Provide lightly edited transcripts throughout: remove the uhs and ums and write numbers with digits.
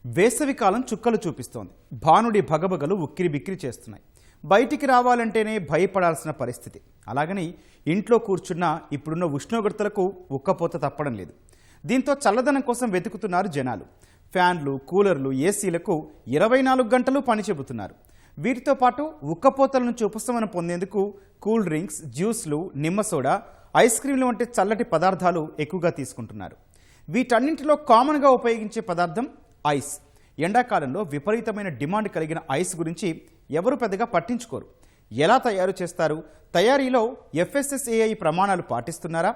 వేసవికాలం చుక్కలు చూపిస్తోంది. భానుడి భగభగలు ఉక్కిరిబిక్కిరి చేస్తున్నాయి. బయటికి రావాలంటేనే భయపడాల్సిన పరిస్థితి. అలాగని ఇంట్లో కూర్చున్నా ఇప్పుడున్న ఉష్ణోగ్రతలకు ఉక్కపోత తప్పడం లేదు. దీంతో చల్లదనం కోసం వెతుకుతున్నారు జనాలు. ఫ్యాన్లు, కూలర్లు, ఏసీలకు 24 గంటలు పని చెబుతున్నారు. వీటితో పాటు ఉక్కపోతల నుంచి ఉపశమనం పొందేందుకు కూల్ డ్రింక్స్, జ్యూస్లు, నిమ్మ సోడా, ఐస్ క్రీంలు వంటి చల్లటి పదార్థాలు ఎక్కువగా తీసుకుంటున్నారు. వీటన్నింటిలో కామన్గా ఉపయోగించే పదార్థం ఐస్. ఎండాకాలంలో విపరీతమైన డిమాండ్ కలిగిన ఐస్ గురించి ఎవరు పెద్దగా పట్టించుకోరు. ఎలా తయారు చేస్తారు? తయారీలో FSSAI ప్రమాణాలు పాటిస్తున్నారా?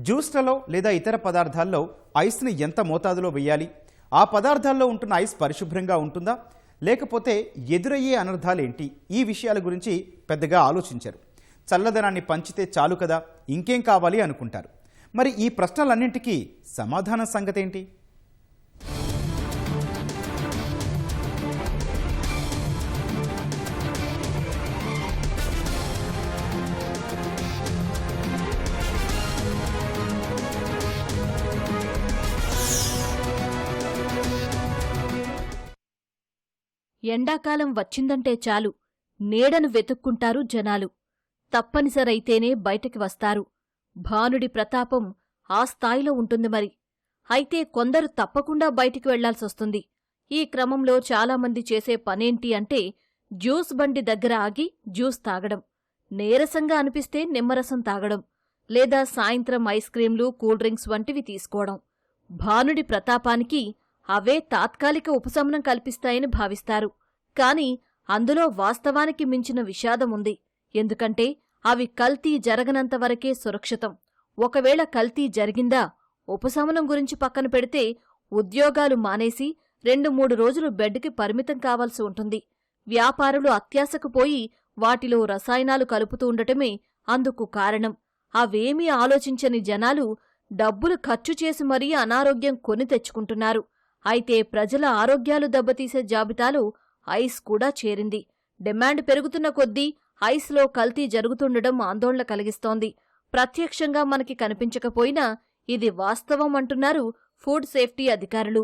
జ్యూస్లలో లేదా ఇతర పదార్థాల్లో ఐస్ని ఎంత మోతాదులో వేయాలి? ఆ పదార్థాల్లో ఉంటున్న ఐస్ పరిశుభ్రంగా ఉంటుందా? లేకపోతే ఎదురయ్యే అనర్థాలేంటి? ఈ విషయాల గురించి పెద్దగా ఆలోచించరు. చల్లదనాన్ని పంచితే చాలు కదా, ఇంకేం కావాలి అనుకుంటారు. మరి ఈ ప్రశ్నలన్నింటికీ సమాధానం సంగతేంటి? ఎండాకాలం వచ్చిందంటే చాలు నీడను వెతుక్కుంటారు జనాలు. తప్పనిసరైతేనే బయటికి వస్తారు. భానుడి ప్రతాపం ఆ స్థాయిలో ఉంటుంది మరి. అయితే కొందరు తప్పకుండా బయటికి వెళ్లాల్సొస్తుంది. ఈ క్రమంలో చాలామంది చేసే పనేంటి అంటే జ్యూస్ బండి దగ్గర ఆగి జ్యూస్ తాగడం, నీరసంగా అనిపిస్తే నిమ్మరసం తాగడం, లేదా సాయంత్రం ఐస్ క్రీంలు, కూల్ డ్రింక్స్ వంటివి తీసుకోవడం. భానుడి ప్రతాపానికి అవే తాత్కాలిక ఉపశమనం కల్పిస్తాయని భావిస్తారు. కాని అందులో వాస్తవానికి మించిన విషాదముంది. ఎందుకంటే అవి కల్తీ జరగనంతవరకే సురక్షితం. ఒకవేళ కల్తీ జరిగిందా, ఉపశమనం గురించి పక్కన పెడితే ఉద్యోగాలు మానేసి 2-3 రోజులు బెడ్కి పరిమితం కావాల్సి ఉంటుంది. వ్యాపారులు అత్యాశకు పోయి వాటిలో రసాయనాలు కలుపుతూ ఉండటమే అందుకు కారణం. అవేమీ ఆలోచించని జనాలు డబ్బులు ఖర్చు చేసి మరీ అనారోగ్యం కొని తెచ్చుకుంటున్నారు. అయితే ప్రజల ఆరోగ్యాలు దెబ్బతీసే జాబితాలో ఐస్ కూడా చేరింది. డిమాండ్ పెరుగుతున్న కొద్దీ ఐస్లో కల్తీ జరుగుతుండడం ఆందోళన కలిగిస్తోంది. ప్రత్యక్షంగా మనకి కనిపించకపోయినా ఇది వాస్తవం అంటున్నారు ఫుడ్ సేఫ్టీ అధికారులు.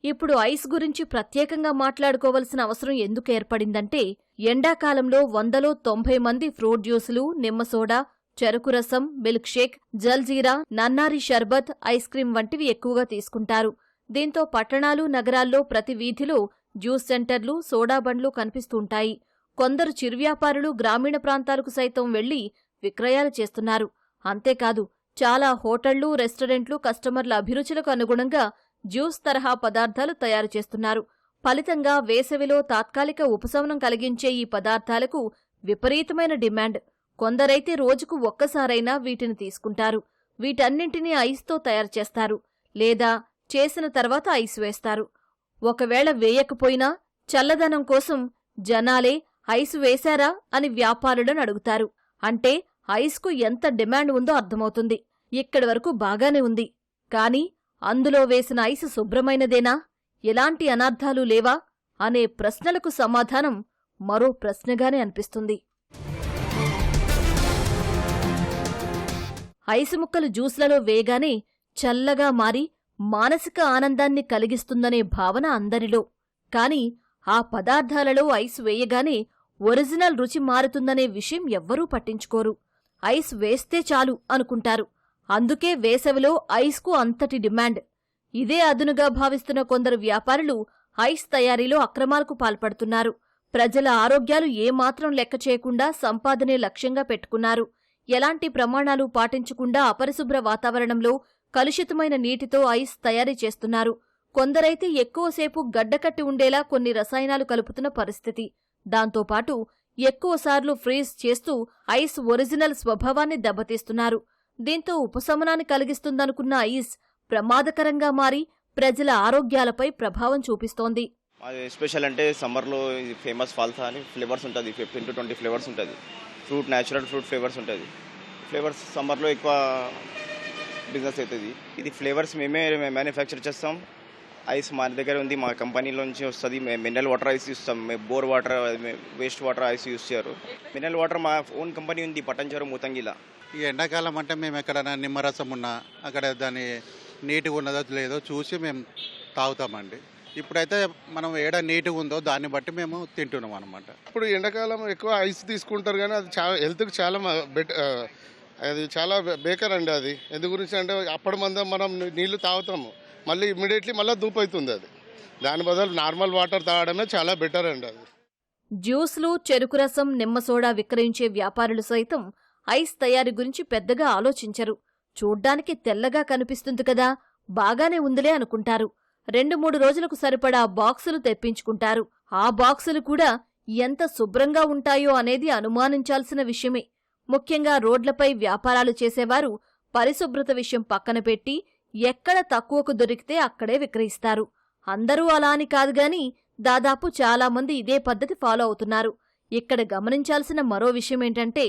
ఇప్పుడు ఐస్ గురించి ప్రత్యేకంగా మాట్లాడుకోవలసిన అవసరం ఎందుకు ఏర్పడిందంటే, ఎండాకాలంలో 100లో 90 మంది ఫ్రూట్ జ్యూసులు, నిమ్మసోడా, చెరకు రసం, మిల్క్ షేక్, జల్జీరా, నన్నారి షర్బత్, ఐస్ క్రీం వంటివి ఎక్కువగా తీసుకుంటారు. దీంతో పట్టణాలు, నగరాల్లో ప్రతి వీధిలో జ్యూస్ సెంటర్లు, సోడా బండ్లు కనిపిస్తుంటాయి. కొందరు చిరువ్యాపారులు గ్రామీణ ప్రాంతాలకు సైతం వెళ్లి విక్రయాలు చేస్తున్నారు. అంతేకాదు చాలా హోటళ్లు, రెస్టారెంట్లు కస్టమర్ల అభిరుచులకు అనుగుణంగా జ్యూస్ తరహా పదార్థాలు తయారు చేస్తున్నారు. ఫలితంగా వేసవిలో తాత్కాలిక ఉపశమనం కలిగించే ఈ పదార్థాలకు విపరీతమైన డిమాండ్. కొందరైతే రోజుకు ఒక్కసారైనా వీటిని తీసుకుంటారు. వీటన్నింటినీ ఐస్తో తయారు చేస్తారు, లేదా చేసిన తర్వాత ఐస్ వేస్తారు. ఒకవేళ వేయకపోయినా చల్లదనం కోసం జనాలే ఐస్ వేశారా అని వ్యాపారులను అడుగుతారు. అంటే ఐస్కు ఎంత డిమాండ్ ఉందో అర్థమవుతుంది. ఇక్కడి వరకు బాగానే ఉంది. కాని అందులో వేసిన ఐస్ శుభ్రమైనదేనా, ఎలాంటి అనర్థాలు లేవా అనే ప్రశ్నలకు సమాధానం మరో ప్రశ్నగానే అనిపిస్తుంది. ఐసు ముక్కలు జ్యూస్లలో వేయగానే చల్లగా మారి మానసిక ఆనందాన్ని కలిగిస్తుందనే భావన అందరిలో. కాని ఆ పదార్థాలలో ఐస్ వేయగానే ఒరిజినల్ రుచి మారుతుందనే విషయం ఎవ్వరూ పట్టించుకోరు. ఐస్ వేస్తే చాలు అనుకుంటారు. అందుకే వేసవిలో ఐస్కు అంతటి డిమాండ్. ఇదే అదునుగా భావిస్తున్న కొందరు వ్యాపారులు ఐస్ తయారీలో అక్రమాలకు పాల్పడుతున్నారు. ప్రజల ఆరోగ్యాలు ఏమాత్రం లెక్క చేయకుండా సంపాదనే లక్ష్యంగా పెట్టుకున్నారు. ఎలాంటి ప్రమాణాలు పాటించకుండా అపరిశుభ్ర వాతావరణంలో కలుషితమైన నీటితో ఐస్ తయారీ చేస్తున్నారు. కొందరైతే ఎక్కువసేపు గడ్డకట్టి ఉండేలా కొన్ని రసాయనాలు కలుపుతున్న పరిస్థితి. దాంతోపాటు ఎక్కువసార్లు ఫ్రీజ్ చేస్తూ ఐస్ ఒరిజినల్ స్వభావాన్ని దెబ్బతీస్తున్నారు. దీంతో ఉపశమనాన్ని కలిగిస్తుందనుకున్న ఐస్ ప్రమాదకరంగా మారి ప్రజల ఆరోగ్యాలపై ప్రభావం చూపిస్తోంది. స్పెషల్ అంటే సమ్మర్లో ఫేమస్ ఫాల్సా అని ఫ్లేవర్స్ ఉంటుంది. 15-20 ఫ్లేవర్స్ ఉంటుంది. ఫ్రూట్, న్యాచురల్ ఫ్రూట్ ఫ్లేవర్స్ ఉంటుంది. ఫ్లేవర్స్ సమ్మర్లో ఎక్కువ బిజినెస్ అవుతుంది. ఇది ఫ్లేవర్స్ మేమే మ్యానుఫ్యాక్చర్ చేస్తాం. ఐస్ మా దగ్గర ఉంది, మా కంపెనీలోంచి వస్తుంది. మేము మినరల్ వాటర్ ఐస్ ఇస్తాం. మేము bore water, waste water ice use చేయరు. మినరల్ వాటర్ మా ఓన్ కంపెనీ ఉంది, పట్టంచారు, మూతంగిలా. ఈ ఎండాకాలం అంటే మేము ఎక్కడైనా నిమ్మరసం ఉన్నా అక్కడ దాన్ని నీట్గా ఉన్నదో లేదో చూసి మేము తాగుతామండి. ఇప్పుడైతే మనం ఏడ నీట్గా ఉందో దాన్ని బట్టి మేము తింటున్నాం అనమాట. ఇప్పుడు ఎండాకాలం ఎక్కువ ఐస్ తీసుకుంటారు కానీ అది చాలా హెల్త్కి చాలా అది చాలా బేకర్ అండి. అది ఎందు గురించి అంటే అప్పటి మంది మనం నీళ్లు తాగుతాము, మళ్ళీ ఇమ్మీడియట్లీ మళ్ళీ ధూపు అవుతుంది. అది దాని బదులు నార్మల్ వాటర్ తాగడమే చాలా బెటర్ అండి. అది జ్యూస్లు, చెరుకు రసం, నిమ్మ సోడా విక్రయించే వ్యాపారులు సైతం ఐస్ తయారీ గురించి పెద్దగా ఆలోచించరు. చూడ్డానికి తెల్లగా కనిపిస్తుంది కదా, బాగానే ఉందిలే అనుకుంటారు. 2-3 రోజులకు సరిపడా బాక్సులు తెప్పించుకుంటారు. ఆ బాక్సులు కూడా ఎంత శుభ్రంగా ఉంటాయో అనేది అనుమానించాల్సిన విషయమే. ముఖ్యంగా రోడ్లపై వ్యాపారాలు చేసేవారు పరిశుభ్రత విషయం పక్కన పెట్టి ఎక్కడ తక్కువకు దొరికితే అక్కడే విక్రయిస్తారు. అందరూ అలా అని కాదుగాని దాదాపు చాలామంది ఇదే పద్ధతి ఫాలో అవుతున్నారు. ఇక్కడ గమనించాల్సిన మరో విషయమేంటంటే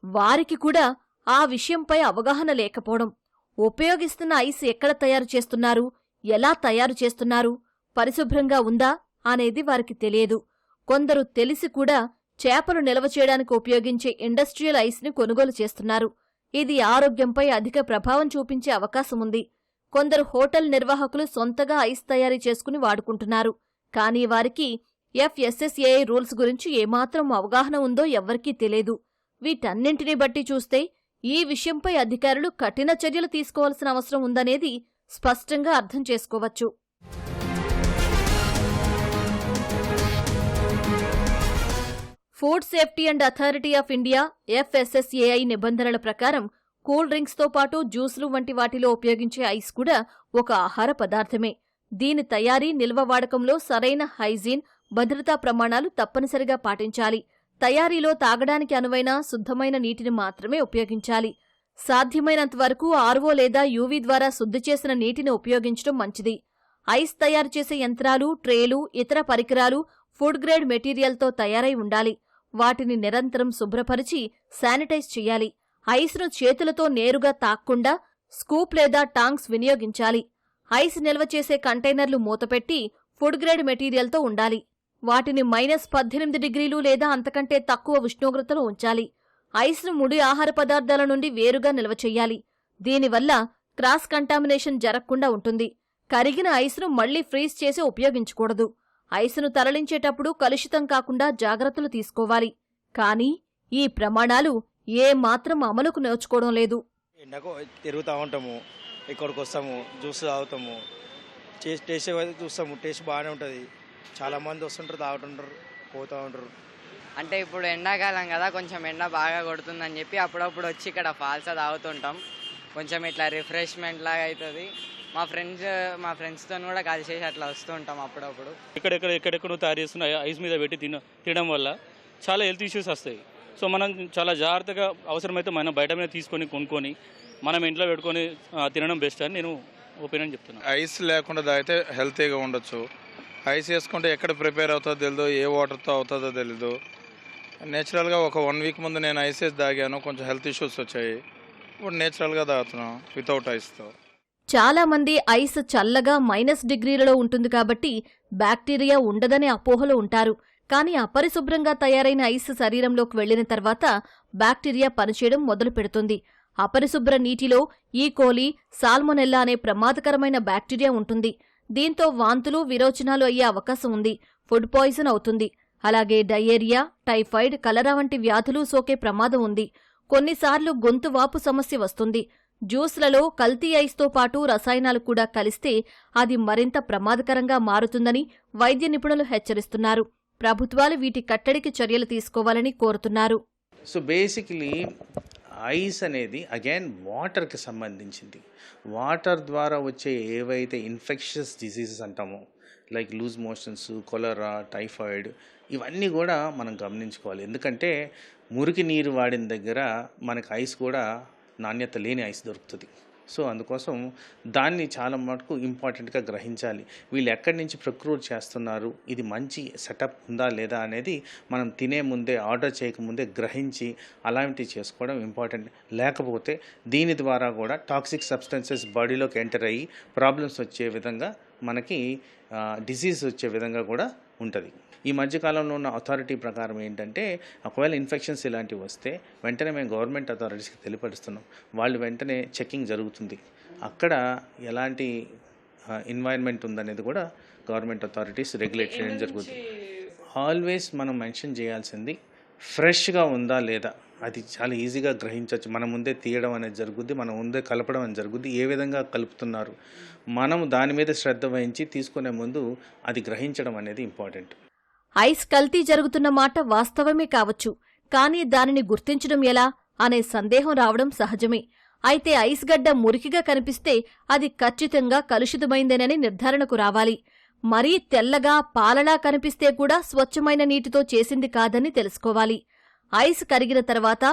వారికి కూడా ఆ విషయంపై అవగాహన లేకపోవడం. ఉపయోగిస్తున్న ఐస్ ఎక్కడ తయారు చేస్తున్నారు, ఎలా తయారు చేస్తున్నారు, పరిశుభ్రంగా ఉందా అనేది వారికి తెలియదు. కొందరు తెలిసి కూడా చేపలు నిల్వ చేయడానికి ఉపయోగించే ఇండస్ట్రియల్ ఐస్ని కొనుగోలు చేస్తున్నారు. ఇది ఆరోగ్యంపై అధిక ప్రభావం చూపించే అవకాశముంది. కొందరు హోటల్ నిర్వాహకులు సొంతగా ఐస్ తయారీ చేసుకుని వాడుకుంటున్నారు. కానీ వారికి FSSAI రూల్స్ గురించి ఏమాత్రం అవగాహన ఉందో ఎవ్వరికీ తెలియదు. వీటన్నింటినీ బట్టి చూస్తే ఈ విషయంపై అధికారులు కఠిన చర్యలు తీసుకోవాల్సిన అవసరం ఉందనేది స్పష్టంగా అర్థం చేసుకోవచ్చు. Food safety and authority of India FSSAI నిబంధనల ప్రకారం కూల్ డ్రింక్స్తో పాటు జ్యూస్లు వంటి వాటిలో ఉపయోగించే ఐస్ కూడా ఒక ఆహార పదార్థమే. దీని తయారీ, నిల్వ వాడకంలో సరైన హైజీన్, భద్రతా ప్రమాణాలు తప్పనిసరిగా పాటించాలి. తయారీలో తాగడానికి అనువైన శుద్ధమైన నీటిని మాత్రమే ఉపయోగించాలి. సాధ్యమైనంతవరకు RO లేదా UV ద్వారా శుద్ధి చేసిన నీటిని ఉపయోగించడం మంచిది. ఐస్ తయారు చేసే యంత్రాలు, ట్రేలు, ఇతర పరికరాలు ఫుడ్ గ్రేడ్ మెటీరియల్తో తయారై ఉండాలి. వాటిని నిరంతరం శుభ్రపరిచి శానిటైజ్ చెయ్యాలి. ఐస్ను చేతులతో నేరుగా తాక్కుండా స్కూప్ లేదా టాంగ్స్ వినియోగించాలి. ఐస్ నిల్వ చేసే కంటైనర్లు మూతపెట్టి ఫుడ్ గ్రేడ్ మెటీరియల్తో ఉండాలి. వాటిని -18 డిగ్రీలు లేదా అంతకంటే తక్కువ ఉష్ణోగ్రతలో ఉంచాలి. ఐస్ను ముడి ఆహార పదార్థాల నుండి వేరుగా నిల్వ చెయ్యాలి. దీనివల్ల క్రాస్ కంటామినేషన్ జరగకుండా ఉంటుంది. కరిగిన ఐస్ను మళ్లీ ఫ్రీజ్ చేసి ఉపయోగించకూడదు. ఐసును తరలించేటప్పుడు కలుషితం కాకుండా జాగ్రత్తలు తీసుకోవాలి. కానీ ఈ ప్రమాణాలు ఏమాత్రం అమలుకు నోచుకోవడం లేదు. ఎండకు తిరుగుతూ ఉంటాము, ఇక్కడికి వస్తాము, జ్యూస్ తాగుతాము, టేస్ట్ అయితే చూస్తాము. టేస్ట్ బాగానే ఉంటుంది. చాలామంది వస్తుంటారు, తాగుతుంటారు, పోతూ ఉంటారు. అంటే ఇప్పుడు ఎండాకాలం కదా, కొంచెం ఎండ బాగా కొడుతుందని చెప్పి అప్పుడప్పుడు వచ్చి ఇక్కడ ఫాల్సా తాగుతుంటాం. కొంచెం ఇట్లా రిఫ్రెష్మెంట్ లాగా అవుతుంది. మా ఫ్రెండ్స్తో కూడా కలిసేసి అట్లా వస్తూ ఉంటాం అప్పుడప్పుడు. ఎక్కడెక్కడో తయారు చేస్తున్న ఐస్ మీద పెట్టి తినడం వల్ల చాలా హెల్త్ ఇష్యూస్ వస్తాయి. సో మనం చాలా జాగ్రత్తగా అవసరమైతే మనం బయట మీద కొనుక్కొని మనం ఇంట్లో పెట్టుకొని తినడం బెస్ట్ అని నేను ఒపీనియన్ చెప్తున్నాను. ఐస్ లేకుండా తాగితే హెల్తీగా ఉండొచ్చు. ఐస్ వేసుకుంటే ఎక్కడ ప్రిపేర్ అవుతుందో తెలియదు, ఏ వాటర్తో అవుతుందో తెలీదు. నేచురల్గా ఒక 1 వీక్ ముందు నేను ఐస్ వేసి తాగాను, కొంచెం హెల్త్ ఇష్యూస్ వచ్చాయి. ఇప్పుడు నేచురల్గా తాగుతున్నాను వితౌట్ ఐస్తో. చాలా మంది ఐస్ చల్లగా -డిగ్రీలలో ఉంటుంది కాబట్టి బ్యాక్టీరియా ఉండదనే అపోహలో ఉంటారు. కానీ అపరిశుభ్రంగా తయారైన ఐస్ శరీరంలోకి వెళ్లిన తర్వాత బ్యాక్టీరియా పనిచేయడం మొదలు పెడుతుంది. అపరిశుభ్ర నీటిలో ఈకోలి, సాల్మొనెల్లా అనే ప్రమాదకరమైన బ్యాక్టీరియా ఉంటుంది. దీంతో వాంతులు, విరోచనాలు అయ్యే అవకాశం ఉంది. ఫుడ్ పాయిజన్ అవుతుంది. అలాగే డయేరియా, టైఫాయిడ్, కలరా వంటి వ్యాధులు సోకే ప్రమాదం ఉంది. కొన్నిసార్లు గొంతు వాపు సమస్య వస్తుంది. జ్యూస్లలో కల్తీ ఐస్తో పాటు రసాయనాలు కూడా కలిస్తే అది మరింత ప్రమాదకరంగా మారుతుందని వైద్య నిపుణులు హెచ్చరిస్తున్నారు. ప్రభుత్వాలు వీటి కట్టడికి చర్యలు తీసుకోవాలని కోరుతున్నారు. సో బేసికలీ ఐస్ అనేది అగైన్ వాటర్కి సంబంధించింది. వాటర్ ద్వారా వచ్చే ఏవైతే ఇన్ఫెక్షస్ డిసీజెస్ అంటామో, like loose motions, cholera, typhoid, ఇవన్నీ కూడా మనం గమనించుకోవాలి. ఎందుకంటే మురికి నీరు వాడిన దగ్గర మనకు ఐస్ కూడా నాణ్యత లేని ఐస్ దొరుకుతుంది. సో అందుకోసం దాన్ని చాలా మటుకు ఇంపార్టెంట్గా గ్రహించాలి. వీళ్ళు ఎక్కడి నుంచి ప్రక్రూట్ చేస్తున్నారు, ఇది మంచి సెటప్ ఉందా లేదా అనేది మనం తినే ముందే, ఆర్డర్ చేయకముందే గ్రహించి అలాంటివి చేసుకోవడం ఇంపార్టెంట్. లేకపోతే దీని ద్వారా కూడా టాక్సిక్ సబ్స్టెన్సెస్ బాడీలోకి ఎంటర్ అయ్యి ప్రాబ్లమ్స్ వచ్చే విధంగా, మనకి డిసీజ్ వచ్చే విధంగా కూడా ఉంటుంది. ఈ మధ్యకాలంలో ఉన్న అథారిటీ ప్రకారం ఏంటంటే, ఒకవేళ ఇన్ఫెక్షన్స్ ఇలాంటివి వస్తే వెంటనే మేము గవర్నమెంట్ అథారిటీస్కి తెలియపరుస్తున్నాం. వాళ్ళు వెంటనే చెకింగ్ జరుగుతుంది. అక్కడ ఎలాంటి ఎన్వైర్న్మెంట్ ఉందనేది కూడా గవర్నమెంట్ అథారిటీస్ రెగ్యులేట్ చేయడం జరుగుతుంది. ఆల్వేస్ మనం మెన్షన్ చేయాల్సింది ఫ్రెష్గా ఉందా లేదా, అది చాలా ఈజీగా గ్రహించవచ్చు. మన ముందే తీయడం అనేది జరుగుద్ది, మన ముందే కలపడం అనేది జరుగుద్ది. ఏ విధంగా కలుపుతున్నారు మనం దాని మీద శ్రద్ధ వహించి తీసుకునే ముందు అది గ్రహించడం అనేది ఇంపార్టెంట్. ఐస్ కల్తీ జరుగుతున్న మాట వాస్తవమే కావచ్చు, కానీ దానిని గుర్తించడం ఎలా అనే సందేహం రావడం సహజమే. అయితే ఐస్ గడ్డ మురికిగా కనిపిస్తే అది ఖచ్చితంగా కలుషితమైందేనని నిర్ధారణకు రావాలి. మరీ తెల్లగా పాలలా కనిపిస్తే కూడా స్వచ్ఛమైన నీటితో చేసింది కాదని తెలుసుకోవాలి. ఐస్ కరిగిన తర్వాత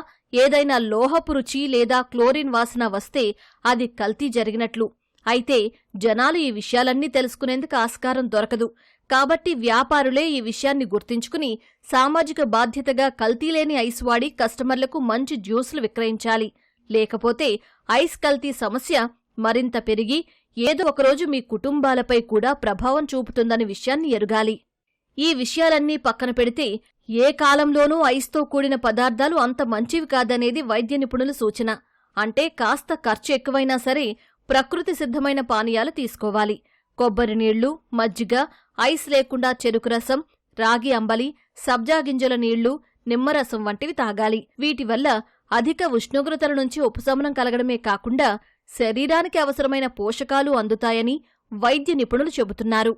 ఏదైనా లోహపు రుచి లేదా క్లోరిన్ వాసన వస్తే అది కల్తీ జరిగినట్లు. అయితే జనాలు ఈ విషయాలన్నీ తెలుసుకునేందుకు ఆస్కారం దొరకదు. కాబట్టి వ్యాపారులే ఈ విషయాన్ని గుర్తించుకుని సామాజిక బాధ్యతగా కల్తీలేని ఐస్ వాడి కస్టమర్లకు మంచి జ్యూసులు విక్రయించాలి. లేకపోతే ఐస్ కల్తీ సమస్య మరింత పెరిగి ఏదో ఒకరోజు మీ కుటుంబాలపై కూడా ప్రభావం చూపుతుందనే విషయాన్ని ఎరుగాలి. ఈ విషయాలన్నీ పక్కన పెడితే ఏ కాలంలోనూ ఐస్తో కూడిన పదార్థాలు అంత మంచివి కాదనేది వైద్య నిపుణుల సూచన. అంటే కాస్త ఖర్చు ఎక్కువైనా సరే ప్రకృతి సిద్ధమైన పానీయాలు తీసుకోవాలి. కొబ్బరి నీళ్లు, మజ్జిగ, ఐస్ లేకుండా చెరుకు రసం, రాగి అంబలి, సబ్జా గింజల నీళ్లు, నిమ్మరసం వంటివి తాగాలి. వీటి వల్ల అధిక ఉష్ణోగ్రతల నుంచి ఉపశమనం కలగడమే కాకుండా శరీరానికి అవసరమైన పోషకాలు అందుతాయని వైద్య నిపుణులు చెబుతున్నారు.